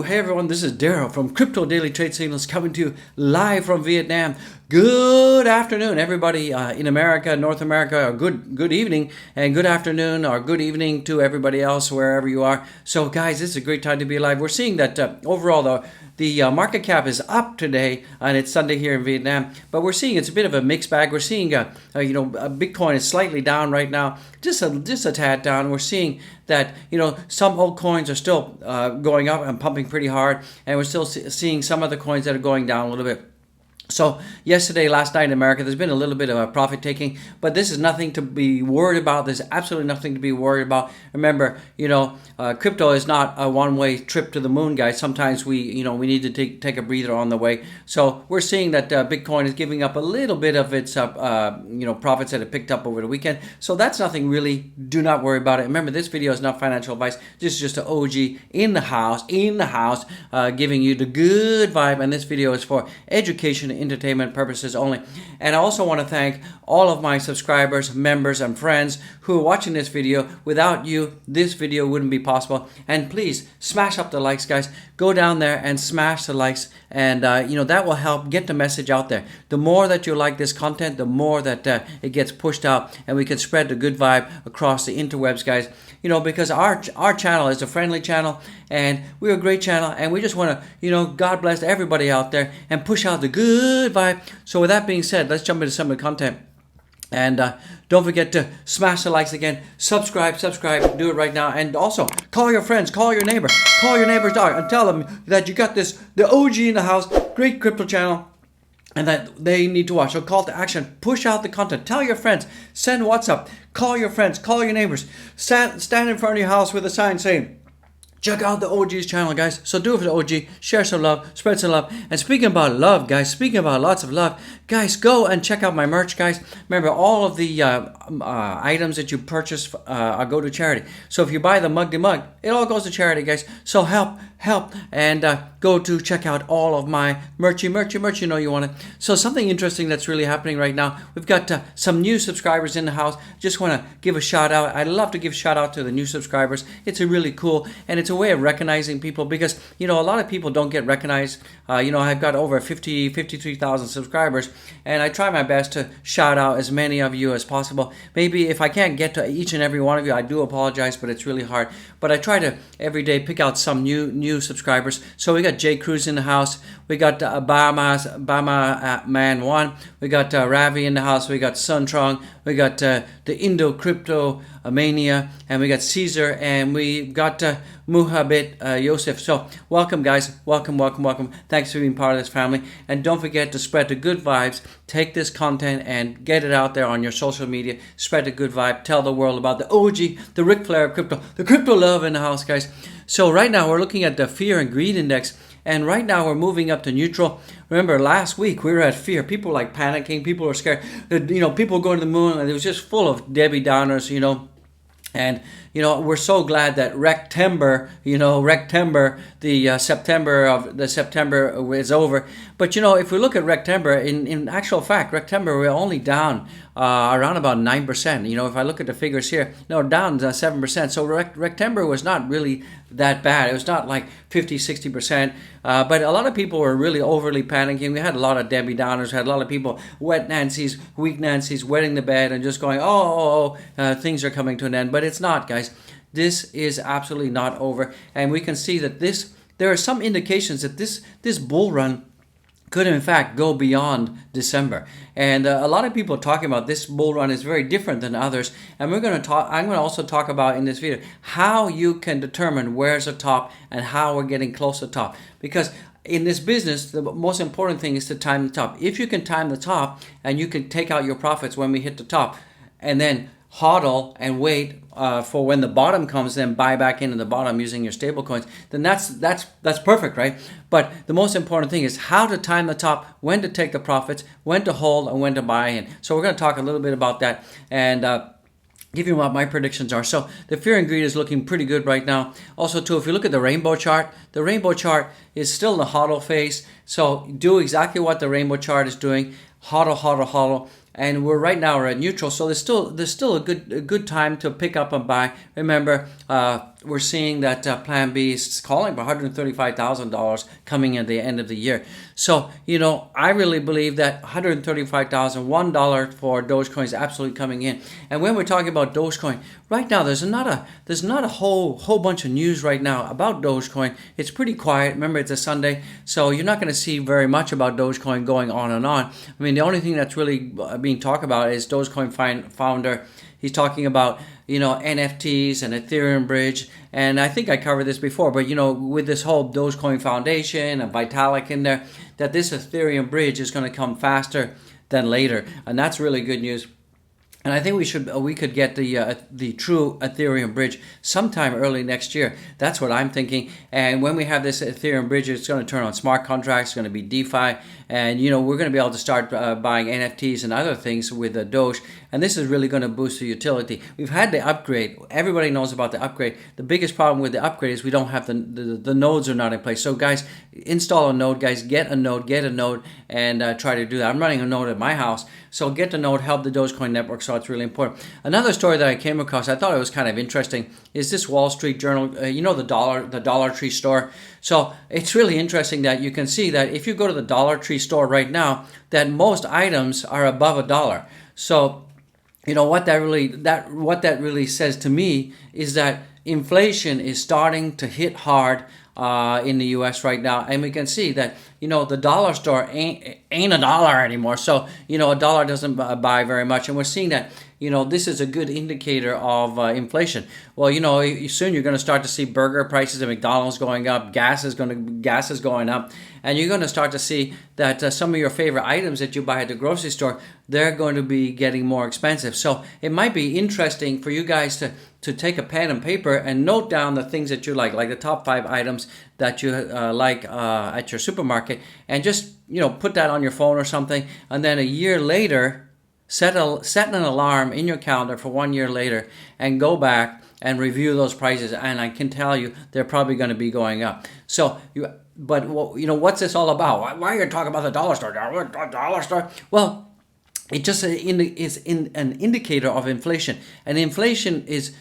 Hey everyone, this is Daryl from Crypto Daily Trade Signals coming to you live from Vietnam. Good afternoon, everybody in America, North America, or good evening, and good afternoon or good evening to everybody else wherever you are. So guys, this is a great time to be alive. We're seeing that overall the market cap is up today, and it's Sunday here in Vietnam. But we're seeing it's a bit of a mixed bag. We're seeing Bitcoin is slightly down right now, just a tad down. We're seeing that some old coins are still going up and pumping pretty hard, and we're still seeing some other coins that are going down a little bit. So last night in America, there's been a little bit of a profit taking, but this is nothing to be worried about. There's absolutely nothing to be worried about. Remember, crypto is not a one-way trip to the moon, guys. Sometimes we need to take a breather on the way. So we're seeing that Bitcoin is giving up a little bit of its profits that it picked up over the weekend. So that's nothing really. Do not worry about it. Remember, this video is not financial advice. This is just an OG in the house, giving you the good vibe. And this video is for education and entertainment purposes only. And I also want to thank all of my subscribers, members, and friends who are watching this video. Without you, this video wouldn't be possible. And please smash up the likes, guys. Go down there and smash the likes, and that will help get the message out there. The more that you like this content, the more that it gets pushed out, and we can spread the good vibe across the interwebs, guys. Because our channel is a friendly channel, and we're a great channel, and we just want to, God bless everybody out there and push out the good vibe. So with that being said, let's jump into some of the content. And don't forget to smash the likes again, subscribe, do it right now. And also, call your friends, call your neighbor, call your neighbor's dog, and tell them that you got the OG in the house, great crypto channel, and that they need to watch. So call to action, push out the content, tell your friends, send WhatsApp, call your friends, call your neighbors, stand in front of your house with a sign saying, check out the OG's channel, guys. So do it for the OG. Share some love. Spread some love. And speaking about love, guys, speaking about lots of love, guys, go and check out my merch, guys. Remember, all of the items that you purchase go to charity. So if you buy the mug, it all goes to charity, guys. So help, and go to check out all of my merch. You know you want it. So something interesting that's really happening right now. We've got some new subscribers in the house. Just want to give a shout out. I'd love to give a shout out to the new subscribers. It's a really cool, and it's a way of recognizing people, because a lot of people don't get recognized. I've got over 53,000 subscribers, and I try my best to shout out as many of you as possible. Maybe if I can't get to each and every one of you, I do apologize, but it's really hard. But I try to every day pick out some new subscribers. So we got Jay Cruz in the house. We got Bama Man 1. We got Ravi in the house. We got Sun Trong. We got the Indo Crypto Mania, and we got Caesar, and we got Muhabit Yosef. So welcome, guys. Welcome. Thanks for being part of this family. And don't forget to spread the good vibes. Take this content and get it out there on your social media. Spread the good vibe. Tell the world about the OG, the Ric Flair of crypto, the crypto love in the house, guys. So right now we're looking at the fear and greed index. And right now we're moving up to neutral. Remember, last week we were at fear. People were panicking. People were scared. People going to the moon. And it was just full of Debbie Downers, And we're so glad that Rectember, the September is over. But if we look at Rectember, in actual fact, Rectember we're only down around about 9%. If I look at the figures here, down 7%. So Rectember was not really that bad. It was not like 50-60%. But a lot of people were really overly panicking. We had a lot of Debbie Downers. We had a lot of people, wet Nancy's, weak Nancy's, wetting the bed and just going, things are coming to an end. But it's not, guys. This is absolutely not over. And we can see that there are some indications that this bull run could in fact go beyond December. And a lot of people are talking about this bull run is very different than others. And I'm going to also talk about in this video how you can determine where's the top and how we're getting close to the top. Because in this business, the most important thing is to time the top. If you can time the top and you can take out your profits when we hit the top, and then hodl and wait for when the bottom comes, then buy back into the bottom using your stable coins, then that's perfect, right? But the most important thing is how to time the top, when to take the profits, when to hold, and when to buy in. So we're going to talk a little bit about that and give you what my predictions are. So the fear and greed is looking pretty good right now. Also too, if you look at the rainbow chart is still in the hodl phase. So do exactly what the rainbow chart is doing. Hodl. And we're at neutral, so there's still a good time to pick up and buy. Remember, we're seeing that Plan B is calling for $135,000 coming at the end of the year. So, I really believe that $135,001 for Dogecoin is absolutely coming in. And when we're talking about Dogecoin, right now there's not a whole bunch of news right now about Dogecoin. It's pretty quiet. Remember, it's a Sunday, so you're not going to see very much about Dogecoin going on and on. I mean, the only thing that's really being talked about is Dogecoin founder. He's talking about, NFTs and Ethereum bridge. And I think I covered this before, but, with this whole Dogecoin Foundation and Vitalik in there, that this Ethereum bridge is going to come faster than later. And that's really good news. And I think we could get the true Ethereum bridge sometime early next year. That's what I'm thinking. And when we have this Ethereum bridge, it's going to turn on smart contracts. It's going to be DeFi, and we're going to be able to start buying NFTs and other things with the Doge. And this is really going to boost the utility. We've had the upgrade. Everybody knows about the upgrade. The biggest problem with the upgrade is we don't have the nodes are not in place. So guys, install a node. Guys, get a node, and try to do that. I'm running a node at my house. So get the node, help the Dogecoin network, so it's really important. Another story that I came across, I thought it was kind of interesting, is this Wall Street Journal, the Dollar Tree store. So it's really interesting that you can see that if you go to the Dollar Tree store right now, that most items are above $1. So, what that really says to me is that inflation is starting to hit hard in the U.S. right now, and we can see that the dollar store ain't $1 anymore. So $1 doesn't buy very much, and we're seeing that this is a good indicator of inflation. Well, soon you're going to start to see burger prices at McDonald's going up, gas is going up, and you're going to start to see that some of your favorite items that you buy at the grocery store, they're going to be getting more expensive. So it might be interesting for you guys to take a pen and paper and note down the things that you like the top 5 items that you like at your supermarket, and just put that on your phone or something, and then a year later set an alarm in your calendar for 1 year later and go back and review those prices, and I can tell you they're probably going to be going up. So what's this all about? Why are you talking about the dollar store? Dollar store? Well, it just is an indicator of inflation, and inflation is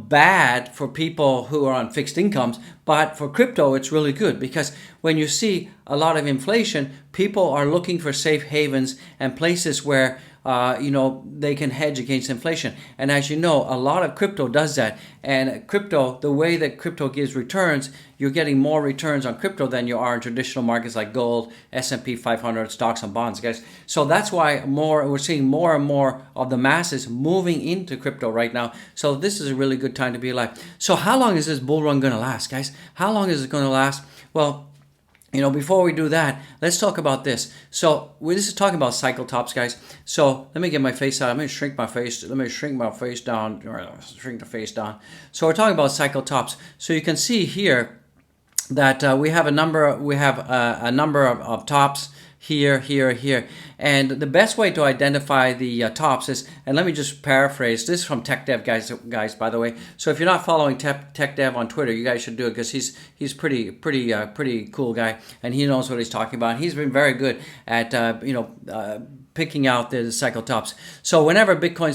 bad for people who are on fixed incomes, but for crypto it's really good, because when you see a lot of inflation, people are looking for safe havens and places where they can hedge against inflation. And as you know, a lot of crypto does that. And crypto, the way that crypto gives returns, you're getting more returns on crypto than you are in traditional markets like gold, S&P 500, stocks and bonds, guys. So that's why we're seeing more and more of the masses moving into crypto right now. So this is a really good time to be alive. So how long is this bull run going to last, guys? How long is it going to last? Well, before we do that, let's talk about this. So this is talking about cycle tops, guys. So let me get my face out. I'm going to shrink my face. Let me shrink my face down. Shrink the face down. So we're talking about cycle tops. So you can see here that we have a number. We have a number of tops here, here, here. And the best way to identify the tops is, and let me just paraphrase, this is from Tech Dev, guys, by the way. So if you're not following Tech Dev on Twitter, you guys should do it, because he's pretty cool guy, and he knows what he's talking about. He's been very good at picking out the cycle tops. So whenever Bitcoin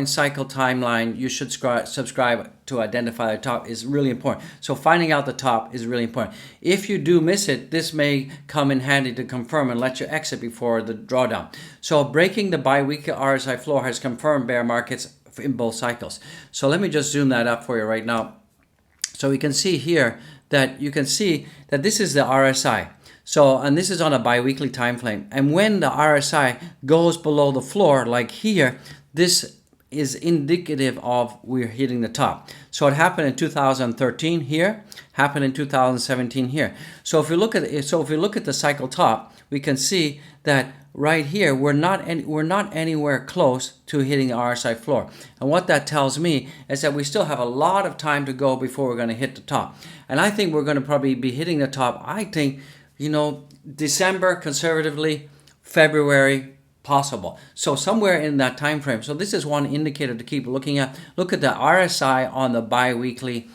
cycle timeline, you should subscribe to identify the top is really important. So finding out the top is really important. If you do miss it, this may come in handy to confirm and let you exit before the drawdown. So breaking the bi-weekly RSI floor has confirmed bear markets in both cycles. So let me just zoom that up for you right now. So we can see here that this is the RSI. So, and this is on a bi-weekly time frame. And when the RSI goes below the floor, like here, this is indicative of we're hitting the top. So it happened in 2013 here, happened in 2017 here. So if you look at the cycle top, we can see that right here we're not anywhere close to hitting the RSI floor. And what that tells me is that we still have a lot of time to go before we're going to hit the top. And I think we're going to probably be hitting the top, I think, December conservatively, February possible. So somewhere in that time frame. So this is one indicator to keep looking at. Look at the RSI on the bi-weekly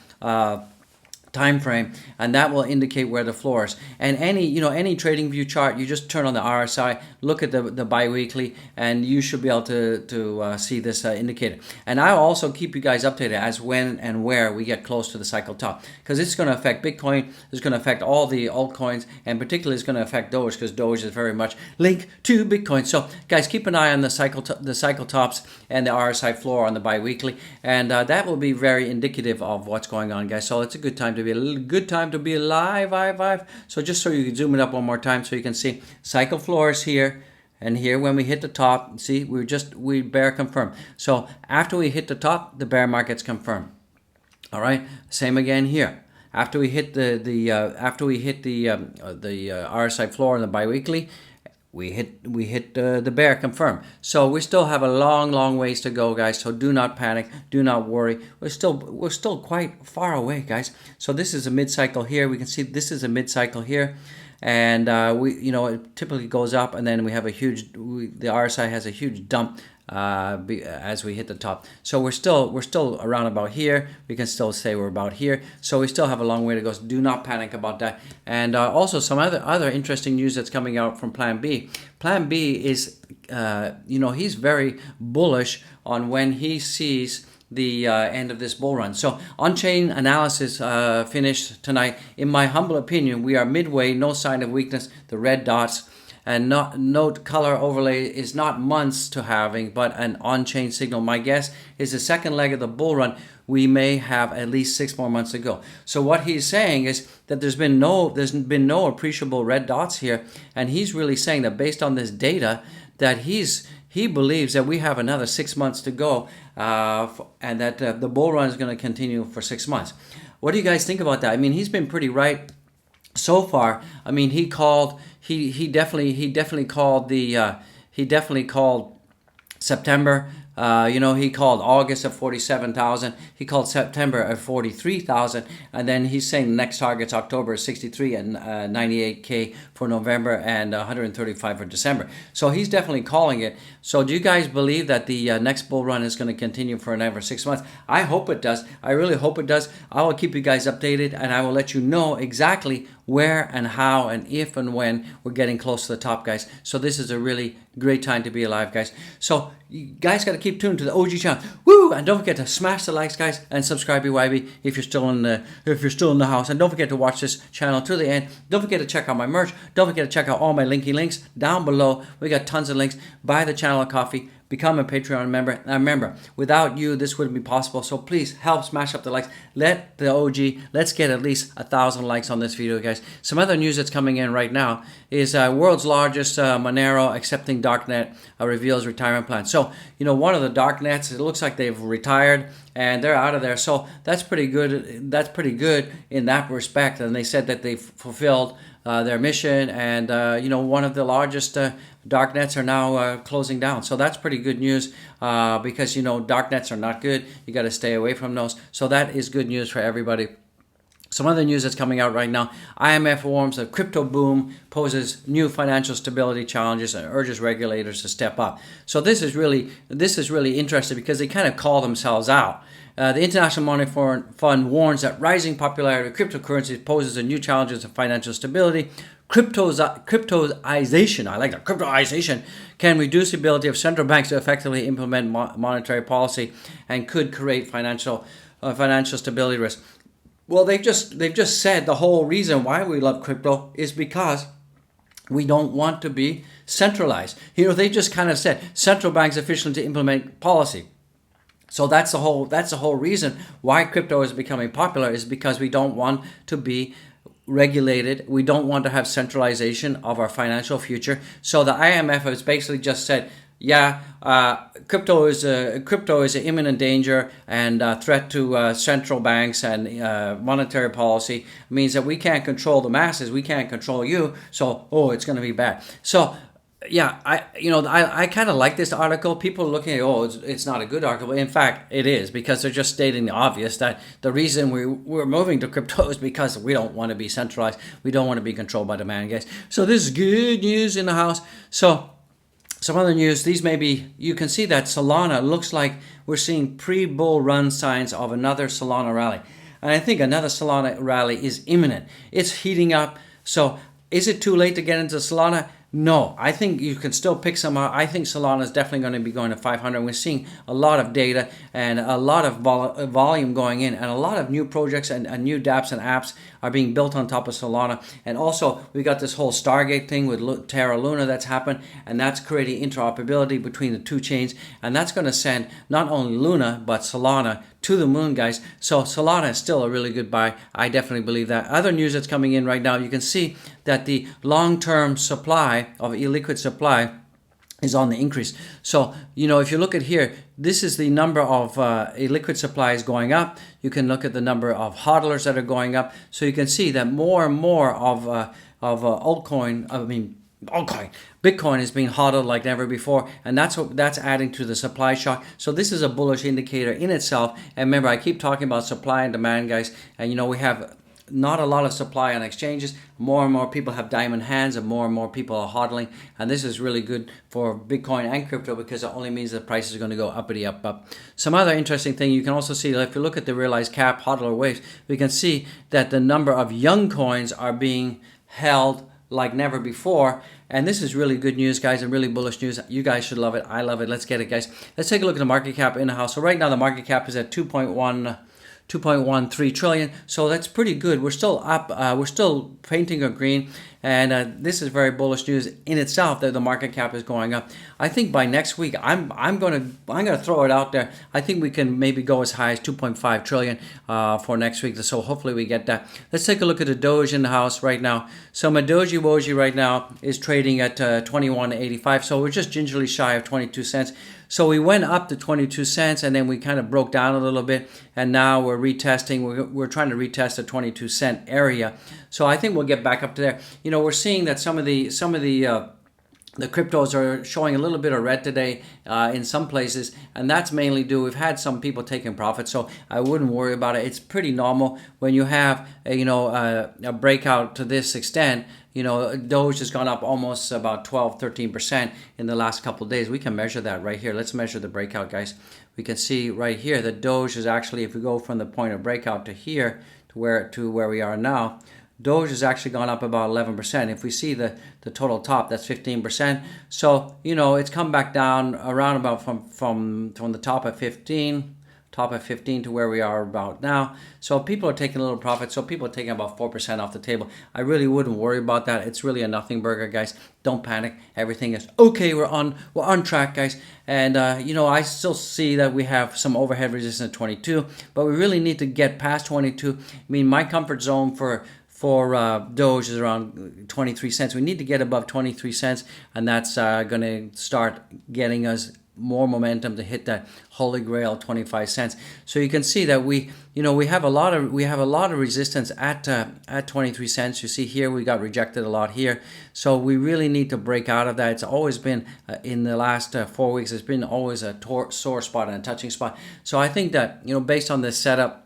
time frame, and that will indicate where the floor is. And any trading view chart, you just turn on the RSI, look at the biweekly, and you should be able to see this indicator. And I'll also keep you guys updated as when and where we get close to the cycle top, because it's going to affect Bitcoin, it's going to affect all the altcoins, and particularly it's going to affect Doge, because Doge is very much linked to Bitcoin. So guys, keep an eye on the cycle tops and the RSI floor on the biweekly, and that will be very indicative of what's going on, guys. So it's a good time to be alive. So just so you can zoom it up one more time so you can see cycle floors here and here. When we hit the top, see, we bear confirm. So after we hit the top, the bear market's confirmed. All right, same again here. After we hit the RSI floor on the biweekly, we hit the bear confirm. So we still have a long ways to go, guys. So do not panic, do not worry. We're still quite far away, guys. So this is a mid cycle here. We can see this is a mid cycle here, and it typically goes up, and then we have the RSI has a huge dump as we hit the top. So we're still around about here. We can still say we're about here. So we still have a long way to go. So do not panic about that. And also some other interesting news that's coming out from Plan B. Plan B is, he's very bullish on when he sees the end of this bull run. So on-chain analysis finished tonight. In my humble opinion, we are midway, no sign of weakness, the red dots. And note color overlay is not months to halving, but an on-chain signal. My guess is the second leg of the bull run, we may have at least 6 more months to go. So what he's saying is that there's been no appreciable red dots here, and he's really saying that based on this data, that he believes that we have another 6 months to go, and that the bull run is going to continue for 6 months. What do you guys think about that? I mean, he's been pretty right so far. I mean, he definitely called September. He called August at 47,000. He called September at 43,000, and then he's saying the next target's October 63 and 98K for November and 135 for December. So he's definitely calling it. So do you guys believe that the next bull run is going to continue for another 6 months? I hope it does. I really hope it does. I will keep you guys updated, and I will let you know exactly where and how and if and when we're getting close to the top, guys. So this is a really great time to be alive, guys. So you guys got to keep tuned to the OG channel. Woo! And don't forget to smash the likes, guys, and subscribe, BYB, if you're still in the house. And don't forget to watch this channel to the end. Don't forget to check out my merch. Don't forget to check out all my links down below. We got tons of links. Buy the channel a coffee. Become a Patreon member. And remember, without you, this wouldn't be possible. So please help smash up the likes. Let's get at least 1,000 likes on this video, guys. Some other news that's coming in right now is world's largest Monero accepting darknet reveals retirement plan. So, one of the darknets, it looks like they've retired and they're out of there. So that's pretty good. That's pretty good in that respect. And they said that they've fulfilled their mission, and one of the largest darknets are now closing down. So that's pretty good news because darknets are not good. You got to stay away from those. So that is good news for everybody. Some other news that's coming out right now: IMF warns that crypto boom poses new financial stability challenges and urges regulators to step up. So this is really interesting because they kind of call themselves out. The International Monetary Fund warns that rising popularity of cryptocurrencies poses a new challenges of financial stability. Cryptoization, I like that, cryptoization can reduce the ability of central banks to effectively implement monetary policy and could create financial stability risk. Well, they've just said the whole reason why we love crypto is because we don't want to be centralized. They just kind of said central banks efficiently to implement policy. So that's the whole reason why crypto is becoming popular, is because we don't want to be regulated. We don't want to have centralization of our financial future. So the IMF has basically just said, crypto is an imminent danger and a threat to central banks and monetary policy. It means that we can't control the masses. We can't control you. So, it's going to be bad. So, I kind of like this article. People are looking at, it's not a good article. In fact, it is, because they're just stating the obvious, that the reason we're moving to crypto is because we don't want to be centralized. We don't want to be controlled by the man, guys. So this is good news in the house. So some other news, you can see that Solana looks like we're seeing pre-bull run signs of another Solana rally. And I think another Solana rally is imminent. It's heating up. So is it too late to get into Solana? No, I think you can still pick some out. I think Solana is definitely going to be going to 500. We're seeing a lot of data and a lot of volume going in, and a lot of new projects and new dApps and apps are being built on top of Solana. And also, we got this whole Stargate thing with Terra Luna that's happened, and that's creating interoperability between the two chains, and that's going to send not only Luna but Solana to the moon, guys. So Solana is still a really good buy. I definitely believe that. Other news that's coming in right now, you can see that the long-term supply of illiquid supply is on the increase. So, if you look at here, this is the number of illiquid supplies going up. You can look at the number of hodlers that are going up. So you can see that more and more of Bitcoin is being hodled like never before, and that's adding to the supply shock. So this is a bullish indicator in itself. And remember, I keep talking about supply and demand, guys. And we have not a lot of supply on exchanges. More and more people have diamond hands, and more people are hodling. And this is really good for Bitcoin and crypto because it only means the price is going to go uppity up. Some other interesting thing you can also see, if you look at the realized cap hodler waves, we can see that the number of young coins are being held like never before. And this is really good news, guys, and really bullish news. You guys should love it. I love it. Let's get it, guys. Let's take a look at the market cap in the house. So right now the market cap is at 2.13 trillion. So that's pretty good. We're still up. We're still painting a green. And this is very bullish news in itself that the market cap is going up. I think by next week, I'm gonna throw it out there. I think we can maybe go as high as 2.5 trillion for next week. So hopefully we get that. Let's take a look at the Doge in the house right now. So my Doji Woji right now is trading at 21.85. So we're just gingerly shy of 22 cents. So we went up to 22 cents and then we kind of broke down a little bit, and now we're retesting. We're trying to retest the 22 cent area. So I think we'll get back up to there. We're seeing that some of the cryptos are showing a little bit of red today in some places, and that's mainly due. We've had some people taking profits, so I wouldn't worry about it. It's pretty normal when you have a breakout to this extent. Doge has gone up almost about 12-13% in the last couple of days. We can measure that right here. Let's measure the breakout, guys. We can see right here that Doge is actually, if we go from the point of breakout to here to where we are now, Doge has actually gone up about 11%. If we see the total top, that's 15%. So, it's come back down around about from the top at 15 to where we are about now. So people are taking a little profit. So people are taking about 4% off the table. I really wouldn't worry about that. It's really a nothing burger, guys. Don't panic. Everything is okay. We're on track, guys. And I still see that we have some overhead resistance at 22, but we really need to get past 22. I mean, my comfort zone for Doge is around 23 cents. We need to get above 23 cents, and that's going to start getting us more momentum to hit that holy grail 25 cents. So you can see that we have a lot of resistance at 23 cents. You see here we got rejected a lot here. So we really need to break out of that. It's always been in the last 4 weeks. It's been always a sore spot and a touching spot. So I think that based on this setup,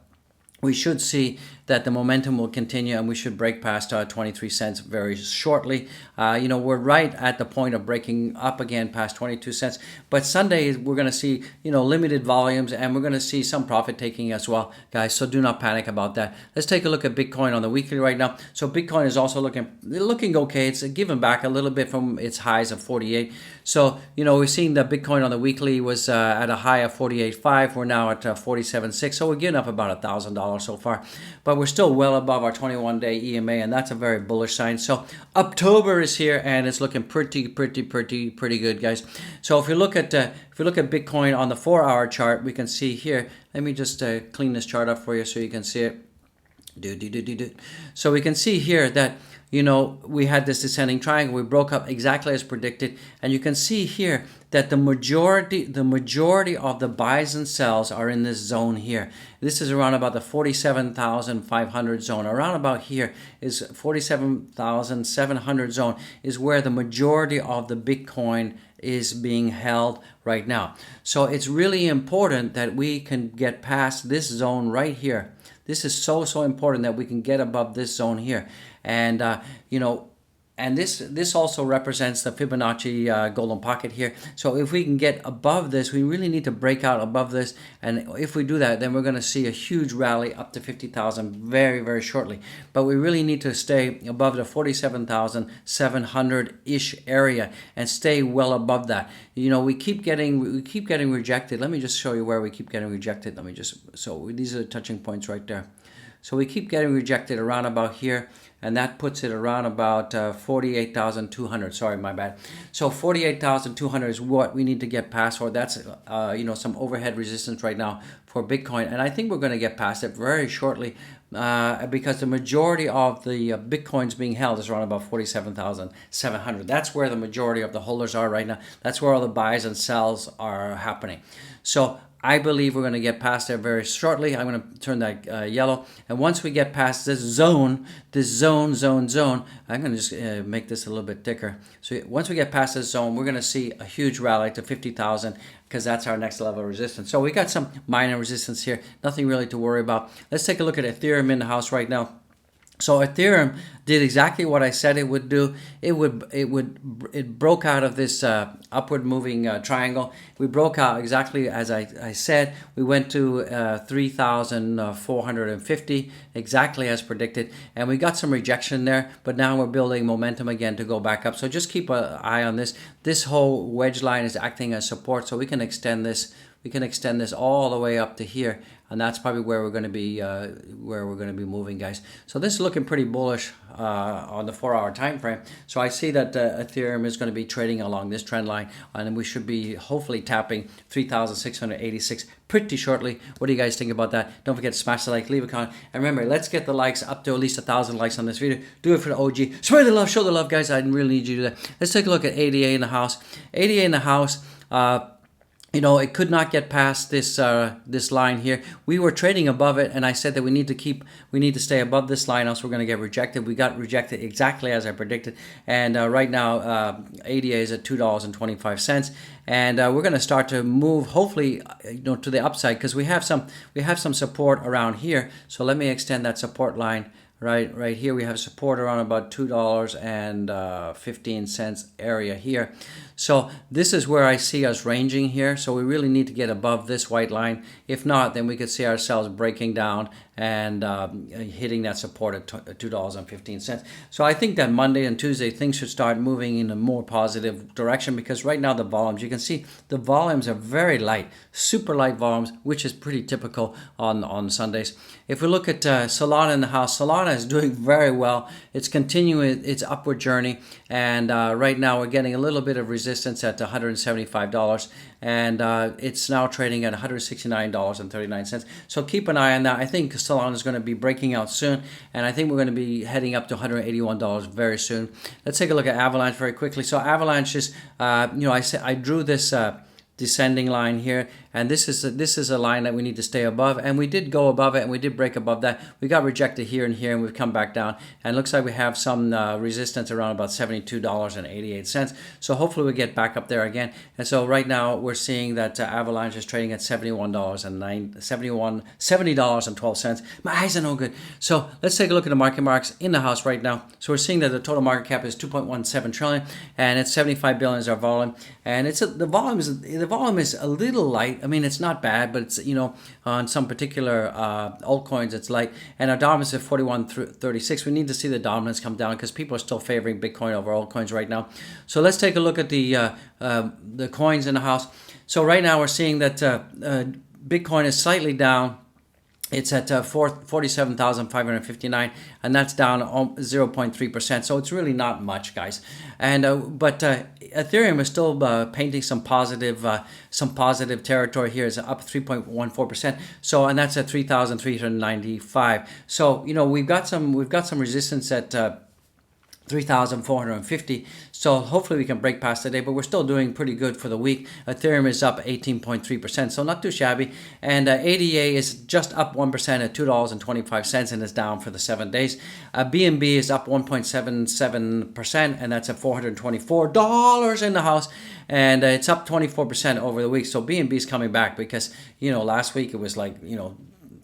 we should see that the momentum will continue, and we should break past 23 cents very shortly. We're right at the point of breaking up again past 22 cents. But Sunday, we're going to see, limited volumes, and we're going to see some profit taking as well, guys. So do not panic about that. Let's take a look at Bitcoin on the weekly right now. So Bitcoin is also looking okay. It's given back a little bit from its highs of 48. So, we're seeing that Bitcoin on the weekly was at a high of 48.5. We're now at 47.6. So we're getting up about $1,000 so far. But we're still well above our 21-day EMA, and that's a very bullish sign. So October is here, and it's looking pretty good, guys. So if you look at Bitcoin on the 4-hour chart, we can see here. Let me just clean this chart up for you so you can see it. So we can see here that we had this descending triangle. We broke up exactly as predicted, and you can see here that the majority of the buys and sells are in this zone here. This is around about the 47,500 zone. Around about here is 47,700 zone is where the majority of the Bitcoin is being held right now. So it's really important that we can get past this zone right here. This is so important that we can get above this zone here. And, And this also represents the Fibonacci golden pocket here. So if we can get above this, we really need to break out above this. And if we do that, then we're going to see a huge rally up to 50,000 very, very shortly. But we really need to stay above the 47,700-ish area and stay well above that. You know, we keep getting rejected. Let me just show you where we keep getting rejected. So these are the touching points right there. So we keep getting rejected around about here, and that puts it around about 48,200. Sorry, my bad. So 48,200 is what we need to get past, or that's some overhead resistance right now for Bitcoin, and I think we're going to get past it very shortly because the majority of the Bitcoins being held is around about 47,700. That's where the majority of the holders are right now. That's where all the buys and sells are happening. So I believe we're going to get past there very shortly. I'm going to turn that yellow. And once we get past this zone, I'm going to just make this a little bit thicker. So once we get past this zone, we're going to see a huge rally to 50,000 because that's our next level of resistance. So we got some minor resistance here. Nothing really to worry about. Let's take a look at Ethereum in the house right now. So Ethereum did exactly what I said it would do. It broke out of this upward moving triangle. We broke out exactly as I said. We went to 3,450 exactly as predicted, and we got some rejection there. But now we're building momentum again to go back up. So just keep an eye on this. This whole wedge line is acting as support, so we can extend this. We can extend this all the way up to here, and that's probably where we're going to be moving, guys. So this is looking pretty bullish on the 4-hour time frame. So I see that Ethereum is going to be trading along this trend line, and we should be hopefully tapping 3,686 pretty shortly. What do you guys think about that? Don't forget to smash the like, leave a comment, and remember, let's get the likes up to at least 1,000 likes on this video. Do it for the OG. Spread the love, show the love, guys. I really need you to do that. Let's take a look at ADA in the house. ADA in the house. It could not get past this line here. We were trading above it, and I said that we need to stay above this line, else we're going to get rejected. We got rejected exactly as I predicted, and right now ADA is at $2.25, and we're going to start to move, hopefully, to the upside because we have some support around here. So let me extend that support line. Right here we have support around about $2.15 area here. So this is where I see us ranging here. So we really need to get above this white line. If not, then we could see ourselves breaking down and hitting that support at $2.15. So I think that Monday and Tuesday things should start moving in a more positive direction because right now the volumes, you can see the volumes are very light, super light volumes, which is pretty typical on Sundays. If we look at Solana in the house, Solana is doing very well. It's continuing its upward journey, and right now we're getting a little bit of resistance at $175, and it's now trading at $169.39. So keep an eye on that. I think Solana is going to be breaking out soon, and I think we're going to be heading up to $181 very soon. Let's take a look at Avalanche very quickly. So Avalanche is, I drew this descending line here, and this is a line that we need to stay above, and we did go above it, and we did break above that. We got rejected here and here, and we've come back down, and it looks like we have some resistance around about $72.88. So hopefully we get back up there again. And so right now we're seeing that Avalanche is trading at $70.12. My eyes are no good. So let's take a look at the market marks in the house right now. So we're seeing that the total market cap is 2.17 trillion, and it's 75 billion is our volume, and the volume is a little light. I mean, it's not bad, but it's, on some particular altcoins, it's light. And our dominance is 41.36. We need to see the dominance come down because people are still favoring Bitcoin over altcoins right now. So let's take a look at the coins in the house. So right now we're seeing that Bitcoin is slightly down. It's at 47,559, and that's down 0.3%. So it's really not much, guys. And but Ethereum is still painting some positive territory here. It's up 3.14%. So, and that's at 3,395. So we've got some resistance at 3,450. So hopefully we can break past today, but we're still doing pretty good for the week. Ethereum is up 18.3%, so not too shabby. And ADA is just up 1% at $2.25 and is down for the 7 days. BNB is up 1.77%, and that's at $424 in the house. And it's up 24% over the week. So BNB is coming back because, last week it was like,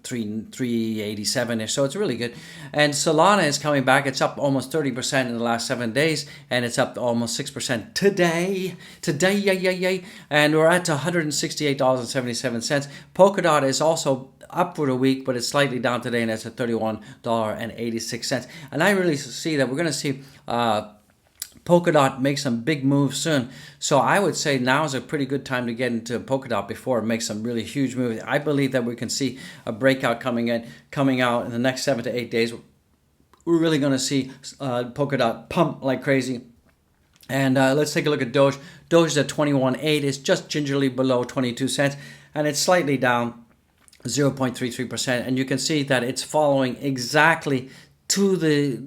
387-ish, so it's really good. And Solana is coming back. It's up almost 30% in the last 7 days, and it's up almost 6% today. Yay. And we're at $168.77. Polkadot is also up for the week, but it's slightly down today, and it's at $31.86. And I really see that we're going to see Polkadot make some big moves soon. So I would say now is a pretty good time to get into Polkadot before it makes some really huge moves. I believe that we can see a breakout coming out in the next 7 to 8 days. We're really going to see Polkadot pump like crazy. And let's take a look at Doge. Doge is at 21.8. It's just gingerly below 22 cents, and it's slightly down 0.33%. And you can see that it's following exactly to the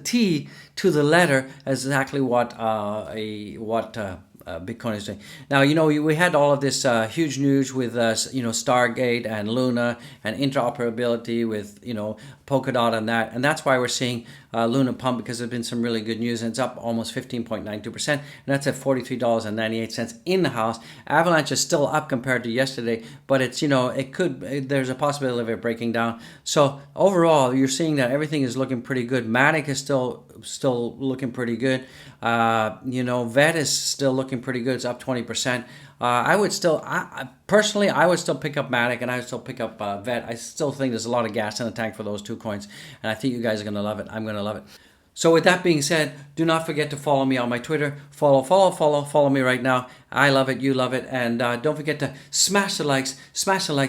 T, to the letter, exactly what Bitcoin is doing. Now, we had all of this huge news with Stargate and Luna and interoperability with Polkadot and that's why we're seeing Luna pump, because there's been some really good news, and it's up almost 15.92%, and that's at $43.98 in the house. Avalanche is still up compared to yesterday, but it's there's a possibility of it breaking down. So overall, you're seeing that everything is looking pretty good. Matic is still looking pretty good. VET is still looking pretty good. It's up 20%. I would still pick up Matic, and I would still pick up VET. I still think there's a lot of gas in the tank for those two coins, and I think you guys are going to love it. I'm going to love it. So with that being said, do not forget to follow me on my Twitter. Follow me right now. I love it, you love it, and don't forget to smash the likes,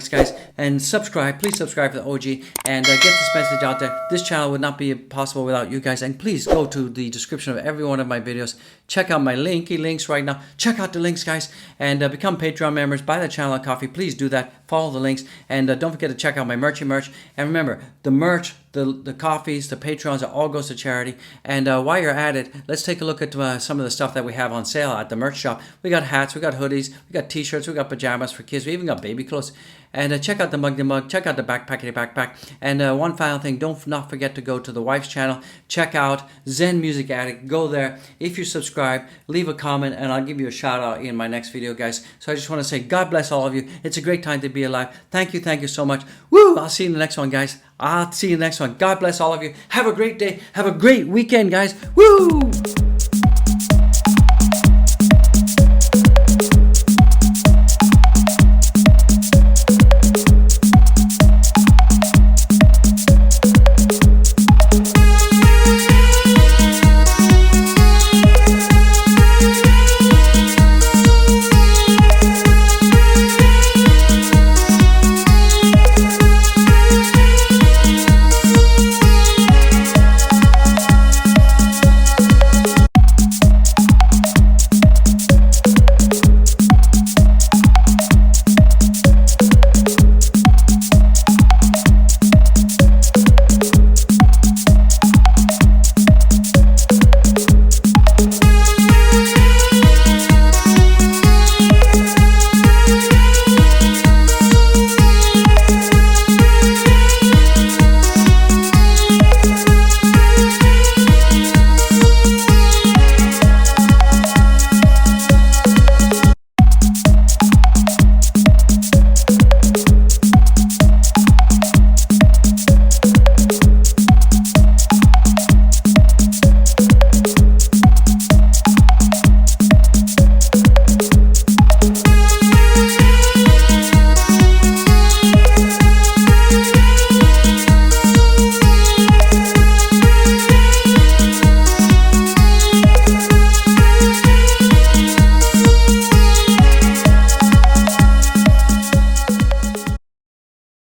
guys, and subscribe. Please subscribe to the OG and get this message out there. This channel would not be possible without you guys, and please go to the description of every one of my videos. Check out my links right now. Check out the links, guys, and become Patreon members. Buy the channel a coffee. Please do that. Follow the links, and don't forget to check out my merch. And remember, the merch, the coffees, the Patreons, it all goes to charity. And while you're at it, let's take a look at some of the stuff that we have on sale at the merch shop. We got hats, we got hoodies, we got t-shirts, we got pajamas for kids, we even got baby clothes. And check out the mug, check out the backpack. And one final thing, don't not forget to go to the wife's channel. Check out Zen Music Addict. Go there. If you subscribe, leave a comment, and I'll give you a shout out in my next video, guys. So I just want to say God bless all of you. It's a great time to be alive. Thank you so much. Woo! I'll see you in the next one, guys. I'll see you in the next one. God bless all of you. Have a great day. Have a great weekend, guys. Woo!